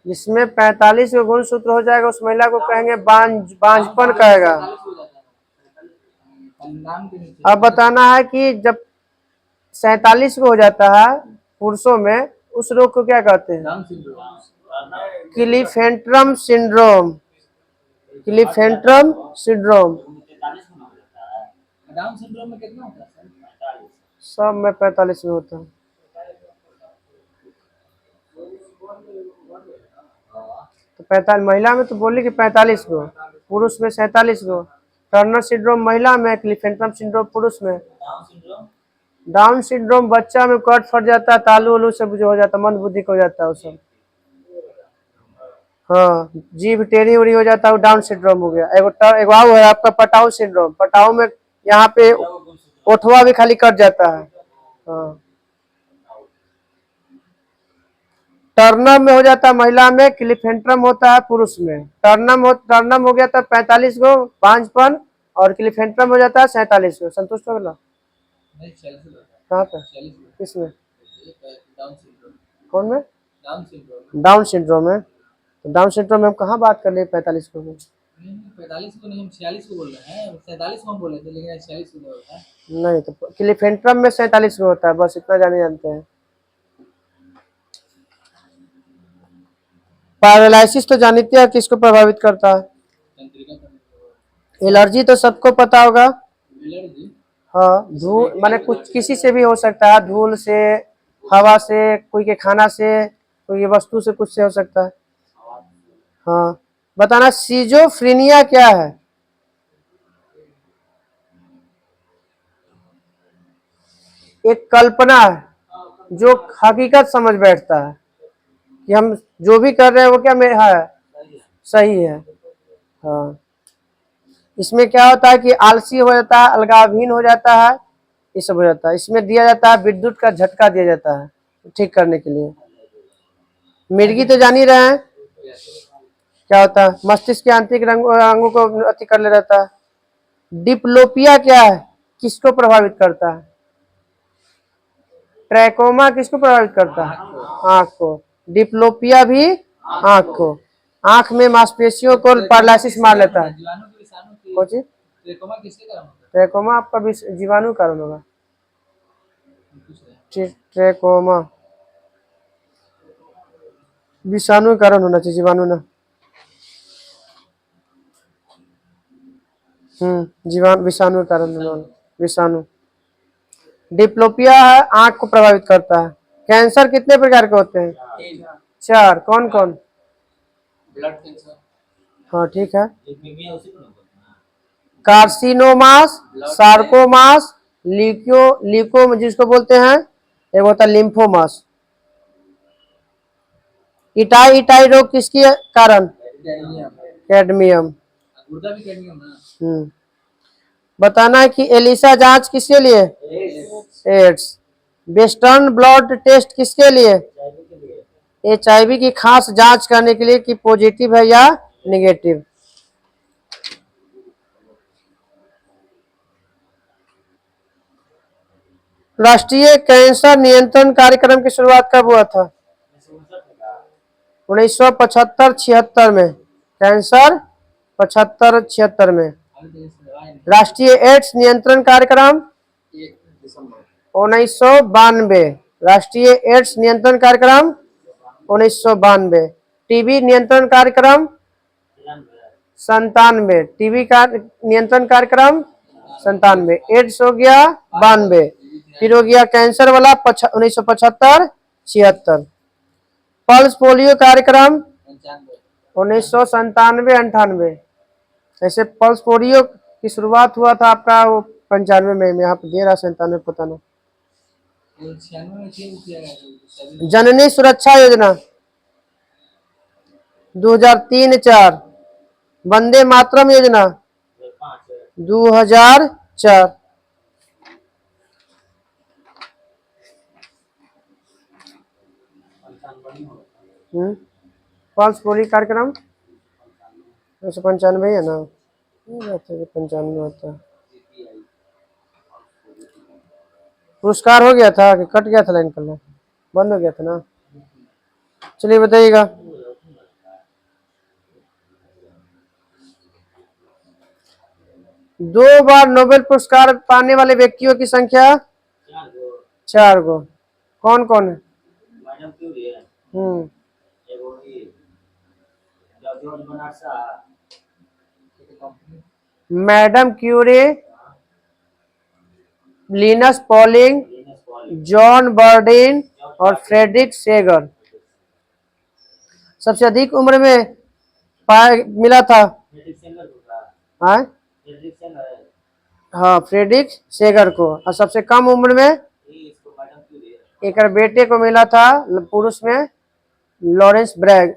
जिसमें 45 का गुणसूत्र हो जाएगा उस महिला को कहेंगे बांझपन कहेगा। अब बताना है कि जब 47 को हो जाता है पुरुषों में, उस रोग को क्या कहते हैं? क्लिफेंट्रम सिंड्रोम। क्लिफेंट्रम सिंड्रोम। डाउन सिंड्रोम में कितना होता है? सब में 45 में होता है। तो 45 महिला में तो बोली कि 45 को, पुरुष में 47 को। टर्नर सिंड्रोम महिला में, क्लिफेंट्रम सिंड्रोम पुरुष में। डाउन सिंड्रोम डाउन सिंड्रोम बच्चा में कट फट जाता है, तालू वालू सब जो हो जाता है, मंद बुद्धि को हो जाता है वो सब। हाँ, जीभ टेढ़ी उड़ी हो जाता है, वो डाउन सिंड्रोम हो गया। एगो आओ है आपका पटाऊ सिंड्रोम। पटाऊ में यहाँ पे ओठवा भी खाली कट जाता है। हाँ, टर्नम में हो जाता है महिला में, क्लिफेंट्रम होता है पुरुष में। टर्नम हो गया था 45 गो 5पन, और क्लिफेंट्रम हो जाता है 47 गो। संतुष्ट हो गया? नहीं 40 होता है। कहाँ पे? 40 किसमें? Down syndrome. कौन में? Down syndrome. डाउन सिंड्रोम है। तो डाउन सिंड्रोम में हम कहाँ बात कर लिए 45 को? नहीं 45 को नहीं, हम 46 को बोल रहे हैं। 47 को हम बोले थे, लेकिन 46 को होता है। नहीं, तो क्लिफेंट्रम में 47 को होता है, बस इतना जानते हैं। पैरालिसिस तो जानते हैं किसको प्रभावित करता है? तंत्रिका का एलर्जी तो सबको पता होगा। एलर्जी। हाँ, धूल माने कुछ किसी से भी हो सकता है, धूल से, हवा से, कोई के खाना से, कोई वस्तु से, कुछ से हो सकता है। हाँ, बताना सिजोफ्रेनिया क्या है? एक कल्पना है जो हकीकत समझ बैठता है कि हम जो भी कर रहे हैं वो क्या में है, सही है। हाँ, इसमें क्या होता है कि आलसी हो जाता है, अलगावहीन हो जाता है, ये सब हो जाता है। इसमें दिया जाता है विद्युत का झटका दिया जाता है ठीक करने के लिए। मिर्गी तो जान ही रहे हैं क्या होता है, मस्तिष्क के आंतरिक अंगों को अति कर ले रहता है। डिप्लोपिया क्या है, किसको प्रभावित करता है? ट्रैकोमा किसको प्रभावित करता है? आंख को। डिप्लोपिया भी आंख को। आंख में मांसपेशियों को पैरालिसिस मार लेता है। जीवाणु की विषाणु की कौन चीज? ट्रेकोमा किसके कारण होता है? ट्रैकोमा आपका जीवाणु कारण होगा। पूछ रहे हैं। ट्रैकोमा विषाणु के कारण होना चाहिए, जीवाणु ना। जीवाणु विषाणु के कारण होना, विषाणु। डिप्लोपिया है, आंख को प्रभावित करता है। कैंसर कितने प्रकार के होते हैं? 4। कौन कौन? Blood cancer. हाँ ठीक है। उसी को कार्सिनोमास, सार्कोमास, ल्यूको जिसको बोलते हैं, एक होता है लिम्फोमास। इटाई रोग किसके कारण? कैडमियम। गुर्दा भी कैडमियम ना। बताना है कि एलिसा जांच किसके लिए? एड्स। वेस्टर्न ब्लड टेस्ट किसके लिए? HIV की खास जांच करने के लिए कि पॉजिटिव है या नेगेटिव। राष्ट्रीय कैंसर नियंत्रण कार्यक्रम की शुरुआत कब हुआ था? 1975-76 में। कैंसर 75-76 में। राष्ट्रीय एड्स नियंत्रण कार्यक्रम 1992। राष्ट्रीय एड्स नियंत्रण कार्यक्रम 1992। टीबी नियंत्रण कार्यक्रम 97। टीबी का नियंत्रण कार्यक्रम 97। एड्स हो गया 92। फिर हो गया कैंसर वाला 1975-76। पल्स पोलियो कार्यक्रम 1997-98। ऐसे पल्स पोलियो की शुरुआत हुआ था आपका वो 95 में। यहाँ पे दे रहा 97 पता नहीं। जननी सुरक्षा योजना 2003-04। वंदे मातरम योजना 2004। पल्स पोलियो कार्यक्रम 1995 है ना, 95 होता है। पुरस्कार हो गया था कि कट गया था लाइन करना, बंद हो गया था ना। चलिए बताइएगा। दो बार नोबेल पुरस्कार पाने वाले व्यक्तियों की संख्या 4 गो। कौन कौन है? Madam Curie, Linus Pauling, John Bardeen और फ्रेडरिक सेगर। सबसे अधिक उम्र में मिला था? हाँ, हाँ फ्रेडरिक सेगर को। और सबसे कम उम्र में एक बेटे को मिला था पुरुष में लॉरेंस ब्रैग,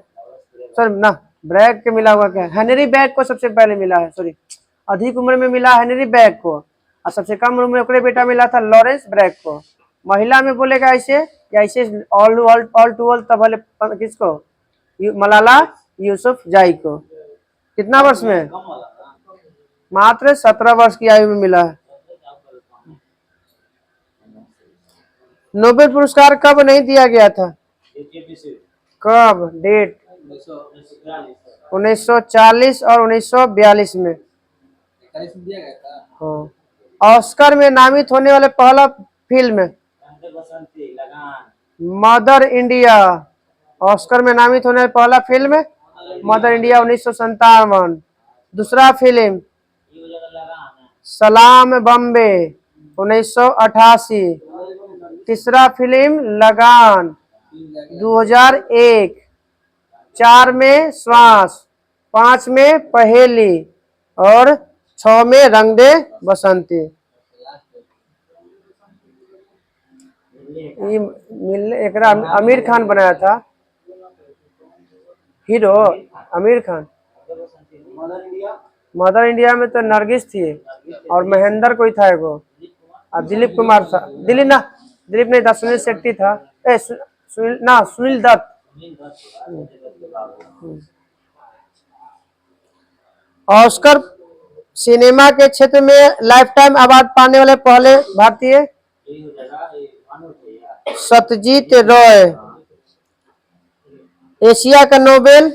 सर ना ब्रैग के मिला हुआ क्या, हेनरी बैग को सबसे पहले मिला है, सॉरी अधिक उम्र में मिला हेनरी बैग को, और सबसे कम उम्र में ओकरे बेटा मिला था लॉरेंस ब्रैग को। महिला में बोलेगा ऐसे या ऐसे ऑल टू ऑल तब वाले किसको, मलाला यूसुफ जाई को। कितना वर्ष में, मात्र 17 वर्ष की आयु में मिला है। नोबेल पुरस्कार कब नहीं दिया गया था, कब डेट, 1940 और 1942 में। हाँ। ऑस्कर में नामित होने वाले पहला फिल्म मदर इंडिया, ऑस्कर में नामित होने वाला पहला फिल्म मदर इंडिया 1957। दूसरा फिल्म सलाम बम्बे 1988। तीसरा फिल्म लगान 2001। 4 में श्वास, 5 में पहेली और 6 में रंग दे बसंती। एकरा आमिर खान बनाया था, hero Aamir Khan. Mother India में तो नरगिस थी और महेंद्र कोई था एगो, और दिलीप कुमार था, दिलीप नहीं था, सुनील शेट्टी था, सुनील दत्त। ऑस्कर सिनेमा के क्षेत्र में लाइफटाइम अवार्ड पाने वाले पहले भारतीय सत्यजीत रॉय। एशिया का नोबेल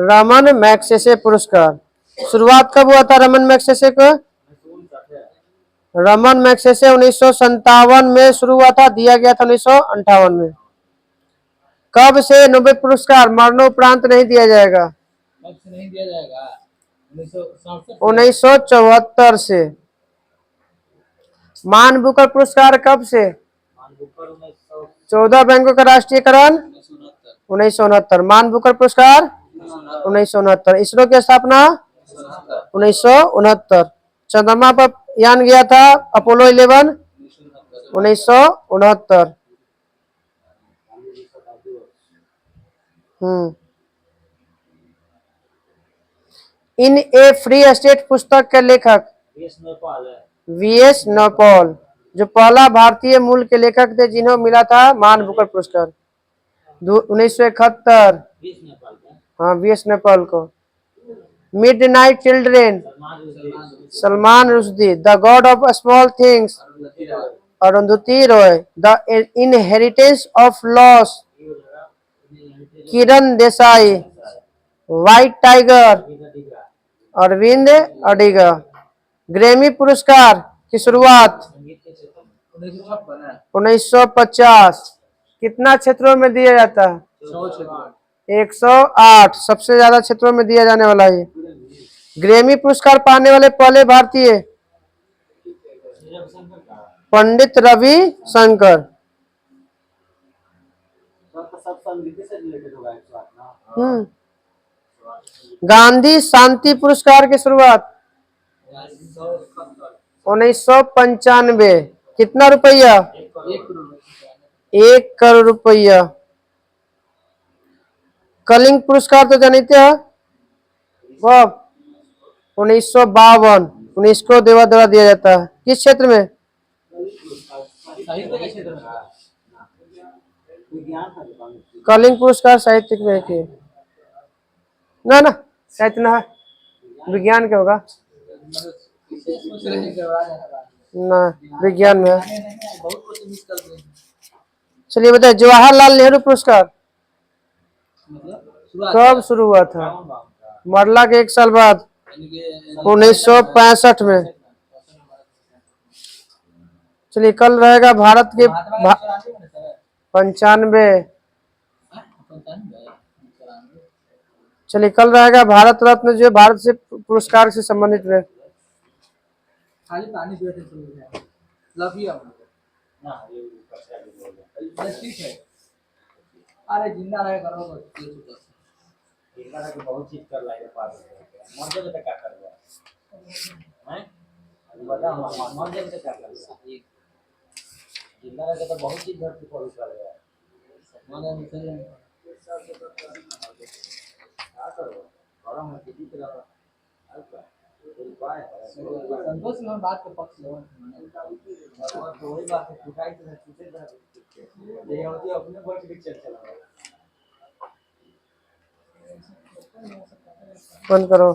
रमन मैग्सेसे पुरस्कार। शुरुआत कब हुआ था रमन मैग्सेसे को, रमन मैग्सेसे 1957 में शुरू हुआ था, दिया गया था 1958 में। कब से नोबेल पुरस्कार मरणोपरांत नहीं दिया जाएगा, कब से नहीं दिया जाएगा, 1974 से। मान बुकर पुरस्कार कब से, 14 बैंकों का राष्ट्रीयकरण 1969। मान बुकर पुरस्कार 1969। इसरो की स्थापना 1969। चंद्रमा पर यान गया था अपोलो 11 1969। इन ए फ्री स्टेट पुस्तक के लेखक वीएस नौपाल, जो पहला भारतीय मूल के लेखक थे जिन्हें मिला था मान बुकर पुरस्कार 1971। हाँ वीएस नौपाल को। Midnight children Salman Rushdie. The god of small things Arundhati Roy. The inheritance of loss Kiran Desai. White tiger Aravind Adiga. Grammy पुरस्कार की शुरुआत 1950। कितना क्षेत्रों में दिया जाता है, 108, सबसे ज्यादा क्षेत्रों में दिया जाने वाला है। ग्रैमी पुरस्कार पाने वाले पहले भारतीय पंडित रवि शंकर। गांधी शांति पुरस्कार की शुरुआत 1995। कितना रुपया, 1 करोड़ रुपया। कलिंग पुरस्कार तो जानते हैं, कब 1952। 19 को देवा दिया जाता है, किस क्षेत्र में, कलिंग पुरस्कार साहित्य में के ना साहित्य ना विज्ञान के होगा ना, विज्ञान में। चलिए बताइए जवाहरलाल नेहरू पुरस्कार कब शुरू हुआ था, मरला के 1 साल बाद 1965 में। चलिए कल रहेगा भारत के 95। चलिए कल रहेगा भारत रत्न, जो भारत से पुरस्कार से संबंधित है। खाली पानी पीते ठीक है। अरे जिंदा रहे करो बहुत चीज कर लाएगा। मर जाए तो क्या करेगा हैं बता मर जाए तो क्या करेगा जिंदा रह के तो बहुत चीज धरती पर करेगा माने मुझे क्या करो और हम किसी तरह संतोष में बात के पक्ष लो और तो वही बात है टूटाई तो टूटे ये होती अपने वर्ष भी चल चला बंद करो।